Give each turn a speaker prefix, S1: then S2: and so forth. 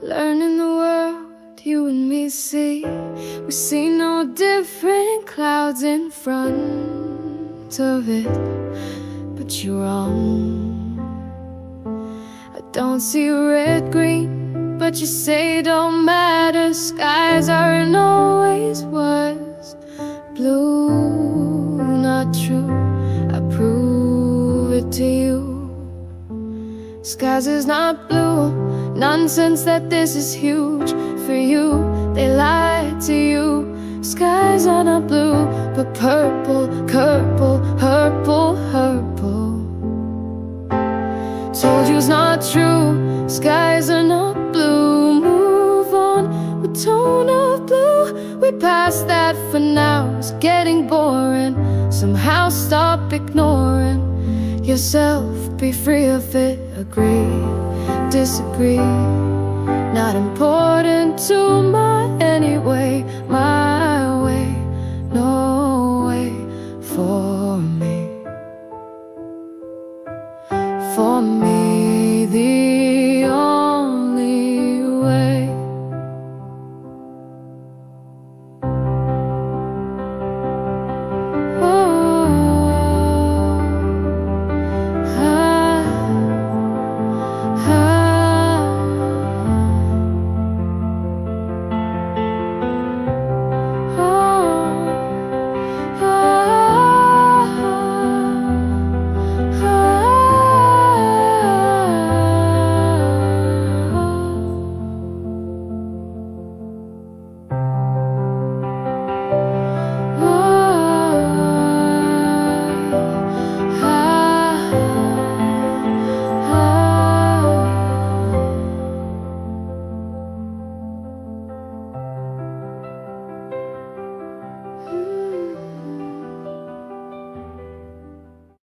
S1: Learning the world, you and me see. We see no different clouds in front of it, but you're wrong. I don't see red, green, but you say it don't matter. Skies aren't always what's blue. Not true, I prove it to you. Skies is not blue. Nonsense that this is huge for you. They lied to you. Skies are not blue, but purple, purple, purple, purple. Told you it's not true. Skies are not blue. Move on with tone of blue. We passed that for now. It's getting boring. Somehow stop ignoring yourself. Be free of it. Agree, disagree. Not important to my